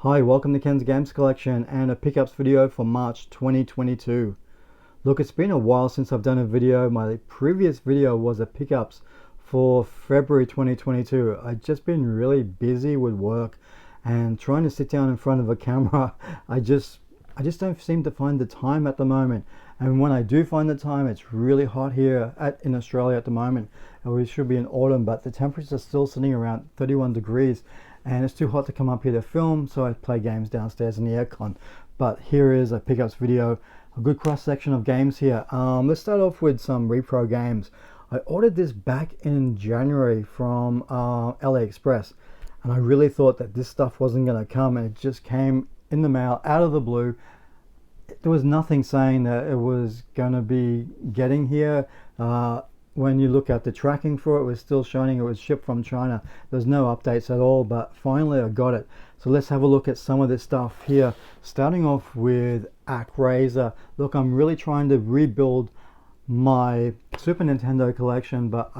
Hi, welcome to Ken's Games Collection and a pickups video for March 2022. Look, it's been a while since I've done a video. My previous video was a pickups for February 2022. I've just been really busy with work and trying to sit down in front of a camera. I just don't seem to find the time at the moment. And when I do find the time, it's really hot here in Australia at the moment. And we should be in autumn, but the temperatures are still sitting around 31 degrees. And it's too hot to come up here to film, so I play games downstairs in the aircon. But here is a pickups video, a good cross section of games here. Let's start off with some repro games. I ordered this back in January from AliExpress, and I really thought that this stuff wasn't going to come, and it just came in the mail out of the blue. There was nothing saying that it was going to be getting here. When you look at the tracking for it, was still showing it was shipped from China. There's no updates at all, but finally I got it. So let's have a look at some of this stuff here, starting off with Actraiser. Look, I'm really trying to rebuild my Super Nintendo collection, but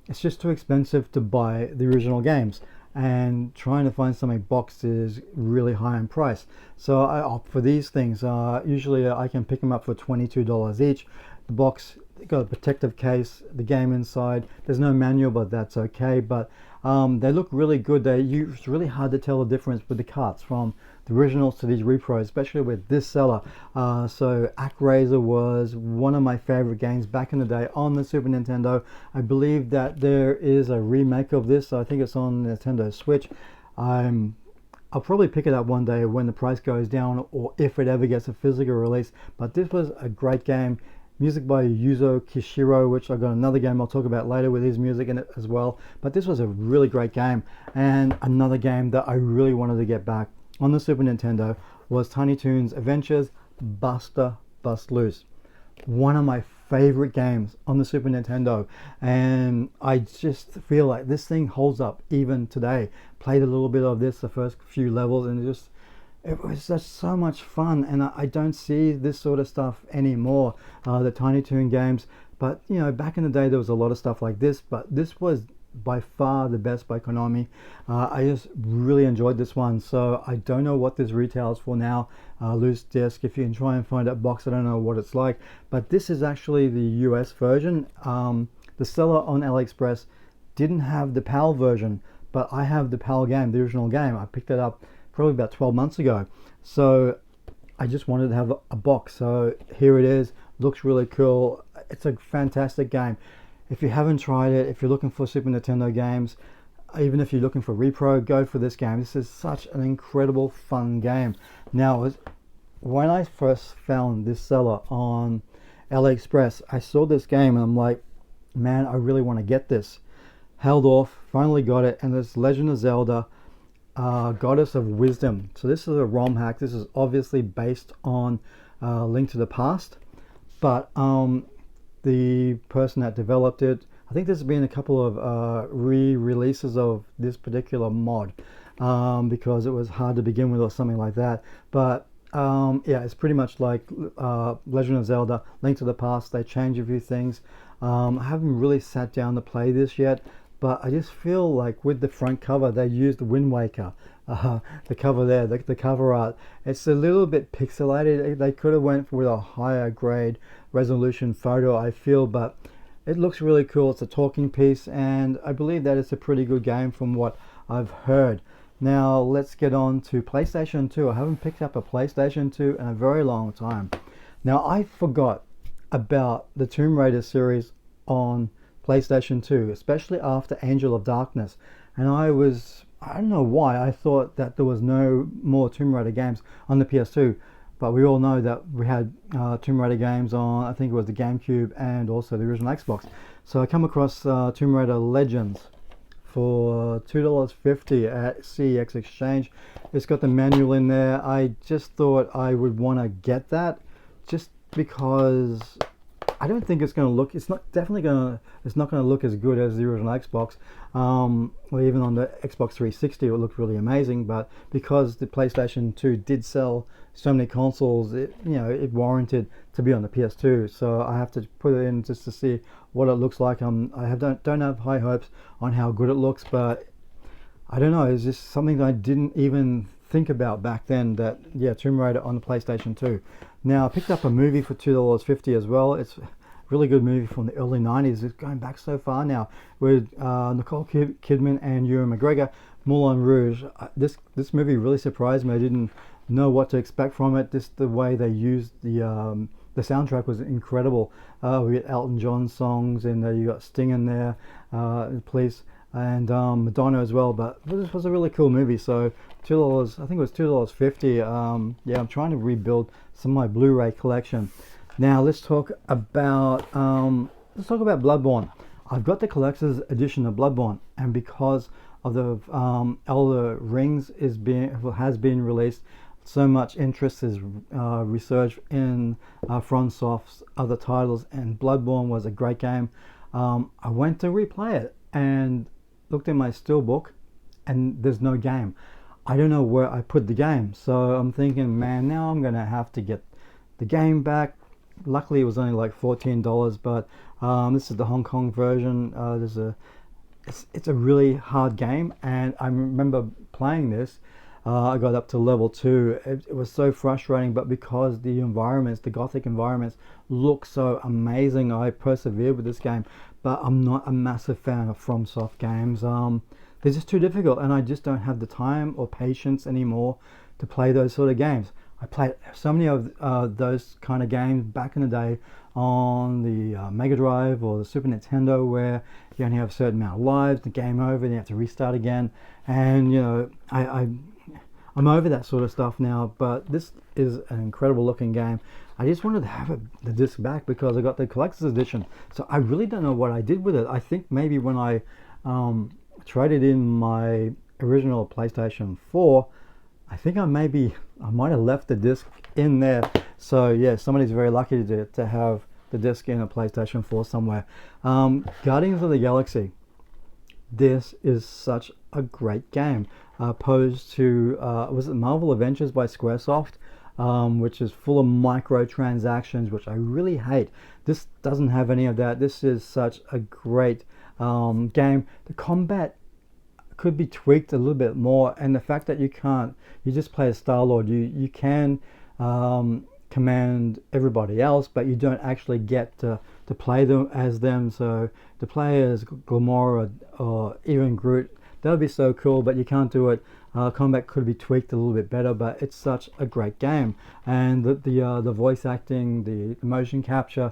it's just too expensive to buy the original games, and trying to find something boxed is really high in price. So I opt for these things. Usually I can pick them up for $22 each. The box got a protective case, the game inside. There's no manual, but that's okay. But they look really good. It's really hard to tell the difference with the carts from the originals to these repros, especially with this seller. So Actraiser was one of my favorite games back in the day on the Super Nintendo. I believe that there is a remake of this. I think it's on Nintendo Switch. I'll probably pick it up one day when the price goes down, or if it ever gets a physical release. But this was a great game. Music by Yuzo Kishiro, which I got another game I'll talk about later with his music in it as well. But this was a really great game, and another game that I really wanted to get back on the Super Nintendo was Tiny Toons Adventures Buster Bust Loose. One of my favorite games on the Super Nintendo, and I just feel like this thing holds up even today. Played a little bit of this, the first few levels, and it was just so much fun, and I don't see this sort of stuff anymore, the Tiny Toon games. But you know, back in the day there was a lot of stuff like this, but this was by far the best by Konami. I just really enjoyed this one. So I don't know what this retails for now. Loose disc, if you can try and find a box, I don't know what it's like, but this is actually the US version. The seller on AliExpress didn't have the PAL version, but I have the PAL game, the original game. I picked it up probably about 12 months ago, so I just wanted to have a box. So here it is. Looks really cool. It's a fantastic game. If you haven't tried it, if you're looking for Super Nintendo games, even if you're looking for repro, go for this game. This is such an incredible fun game. Now, when I first found this seller on AliExpress, I saw this game and I'm like, man, I really want to get this. Held off, finally got it, and it's Legend of Zelda Goddess of Wisdom. So this is a ROM hack. This is obviously based on Link to the Past, but the person that developed it, I think there's been a couple of re-releases of this particular mod, because it was hard to begin with or something like that. But yeah, it's pretty much like Legend of Zelda Link to the Past. They change a few things. I haven't really sat down to play this yet, but I just feel like with the front cover they used Wind Waker. The cover there, the cover art, it's a little bit pixelated. They could have went with a higher grade resolution photo, I feel, but it looks really cool. It's a talking piece, and I believe that it's a pretty good game from what I've heard. Now let's get on to PlayStation 2. I haven't picked up a PlayStation 2 in a very long time. Now I forgot about the Tomb Raider series on PlayStation 2, especially after Angel of Darkness, and I don't know why I thought that there was no more Tomb Raider games on the PS2, but we all know that we had Tomb Raider games on, I think it was the GameCube and also the original Xbox. So I come across Tomb Raider Legends for $2.50 at CEX Exchange. It's got the manual in there. I just thought I would want to get that just because I don't think it's going to look, it's not going to look as good as the original Xbox, or even on the Xbox 360 it looked really amazing. But because the PlayStation 2 did sell so many consoles, it warranted to be on the PS2. So I have to put it in just to see what it looks like. I don't have high hopes on how good it looks, but I don't know, it's just something that I didn't even think about back then that, yeah, Tomb Raider on the PlayStation 2. Now I picked up a movie for $2.50 as well. It's a really good movie from the early 90s. It's going back so far now, with Nicole Kidman and Ewan McGregor, Moulin Rouge. This movie really surprised me. I didn't know what to expect from it. Just the way they used the soundtrack was incredible. We got Elton John songs, and you got Sting in there, Police, and Madonna as well. But this was a really cool movie. So $2, I think it was $2.50. Yeah, I'm trying to rebuild some of my Blu-ray collection. Now let's talk about Bloodborne. I've got the collector's edition of Bloodborne, and because of the Elder Rings has been released, so much interest is resurged in FromSoft's other titles, and Bloodborne was a great game. I went to replay it and looked in my steelbook, and there's no game. I don't know where I put the game, so I'm thinking, man, now I'm gonna have to get the game back. Luckily, it was only like $14, but this is the Hong Kong version. It's a really hard game, and I remember playing this. I got up to level 2. It was so frustrating, but because the Gothic environments look so amazing, I persevered with this game. But I'm not a massive fan of FromSoft games. They're just too difficult, and I just don't have the time or patience anymore to play those sort of games. I played so many of those kind of games back in the day on the Mega Drive or the Super Nintendo, where you only have a certain amount of lives, the game over, and you have to restart again. And you know, I'm over that sort of stuff now. But this is an incredible looking game. I just wanted to have the disc back because I got the collector's edition. So I really don't know what I did with it. I think maybe when I traded in my original PlayStation 4, I think I might have left the disc in there. So yeah, somebody's very lucky to have the disc in a PlayStation 4 somewhere. Guardians of the Galaxy. This is such a great game. Opposed to was it Marvel Adventures by Squaresoft, which is full of microtransactions, which I really hate. This doesn't have any of that. This is such a great game. The combat could be tweaked a little bit more, and the fact that you just play as Star-Lord. You can command everybody else, but you don't actually get to play them as them. So to play as Gamora or even Groot, that would be so cool, but you can't do it. Combat could be tweaked a little bit better, but it's such a great game, and the voice acting, the motion capture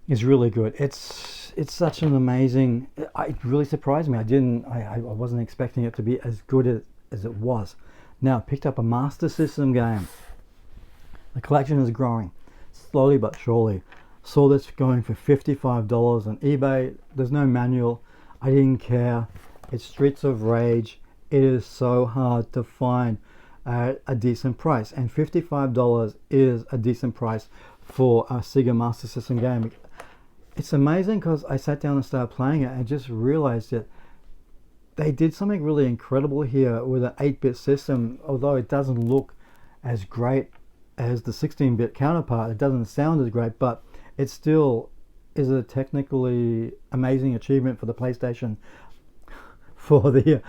is really good. It's such an amazing. It really surprised me. I wasn't expecting it to be as good as it was. Now I picked up a Master System game. The collection is growing slowly but surely. Saw this going for $55 on eBay. There's no manual. I didn't care. It's Streets of Rage. It is so hard to find at a decent price, and $55 is a decent price for a Sega Master System game. It's amazing because I sat down and started playing it and just realized that they did something really incredible here with an 8-bit system. Although it doesn't look as great as the 16-bit counterpart, it doesn't sound as great, but it still is a technically amazing achievement for the PlayStation, for the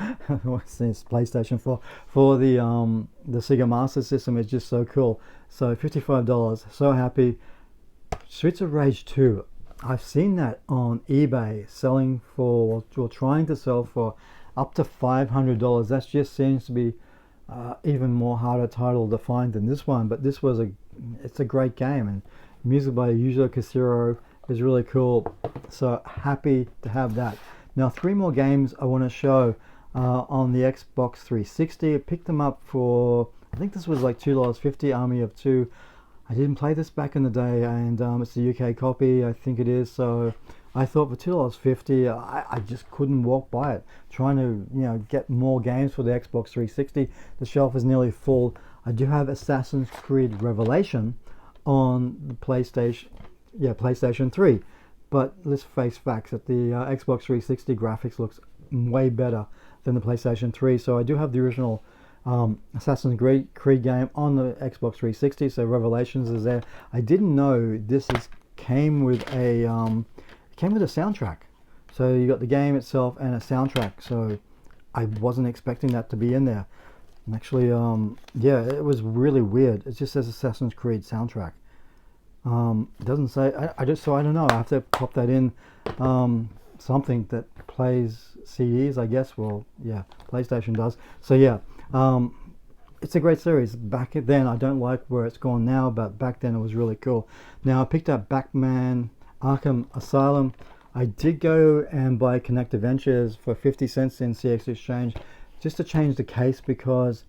what's this, PlayStation 4, for the Sega Master System. Is just so cool. So $55, so happy. Streets of Rage 2, I've seen that on eBay selling for, or trying to sell for, up to $500. That just seems to be even more harder title to find than this one. But this was it's a great game, and music by Yuzo Koshiro is really cool. So happy to have that. Now 3 more games I want to show on the Xbox 360. I picked them up for, I think this was like $2.50, Army of Two. I didn't play this back in the day, and it's a UK copy, I think it is. So I thought for $2.50, I just couldn't walk by it. Trying to get more games for the Xbox 360. The shelf is nearly full. I do have Assassin's Creed Revelation on the PlayStation 3. But let's face facts that the Xbox 360 graphics looks way better than the PlayStation 3. So I do have the original Assassin's Creed game on the Xbox 360. So Revelations is there. I didn't know this came with a soundtrack. So you got the game itself and a soundtrack. So I wasn't expecting that to be in there. And actually, yeah, it was really weird. It just says Assassin's Creed soundtrack. It doesn't say. I just, so I don't know. I have to pop that in. Something that plays CDs, I guess. Well, yeah, PlayStation does. So yeah, it's a great series. Back then, I don't like where it's gone now, but back then it was really cool. Now I picked up Batman Arkham Asylum. I did go and buy Connect Adventures for 50 cents in CX Exchange just to change the case, because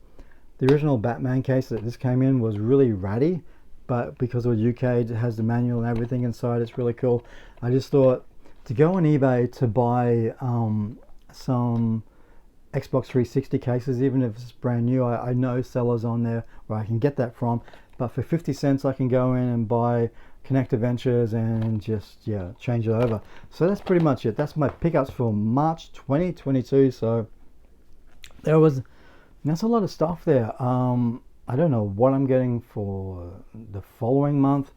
the original Batman case that this came in was really ratty, but because it was UK, it has the manual and everything inside. It's really cool. I just thought to go on eBay to buy some Xbox 360 cases, even if it's brand new. I know sellers on there where I can get that from, but for 50 cents I can go in and buy Connect Adventures and just, yeah, change it over. So that's pretty much it. That's my pickups for March 2022. So that's a lot of stuff there. I don't know what I'm getting for the following month.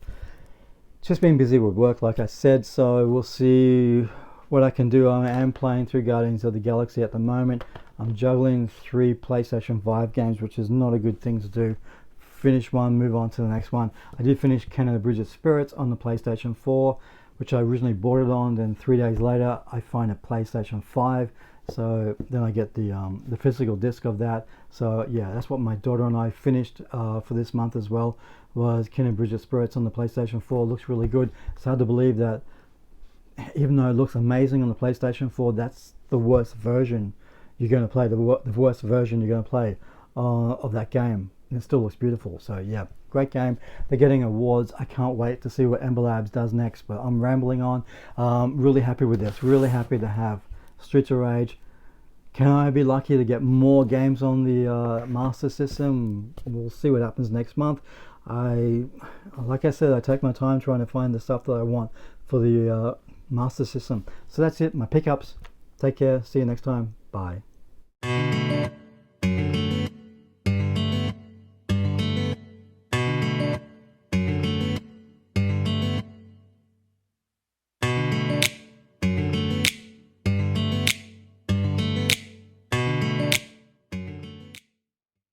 Just been busy with work, like I said, so we'll see what I can do. I am playing through Guardians of the Galaxy at the moment. I'm juggling 3 PlayStation 5 games, which is not a good thing to do. Finish one, move on to the next one. I did finish Ken and the Bridge of Spirits on the PlayStation 4, which I originally bought it on. Then 3 days later, I find a PlayStation 5. So then I get the physical disc of that. So yeah, that's what my daughter and I finished for this month as well, was Ken and Bridge of Spirits on the PlayStation 4. Looks really good. It's hard to believe that even though it looks amazing on the PlayStation 4, that's the worst version you're going to play, the worst version you're going to play of that game. And it still looks beautiful. So yeah, great game. They're getting awards. I can't wait to see what Ember Labs does next, but I'm rambling on. Really happy with this. Really happy to have Streets of Rage. Can I be lucky to get more games on the Master System? We'll see what happens next month. Like I said, I take my time trying to find the stuff that I want for the Master System. So that's it, my pickups. Take care. See you next time. Bye.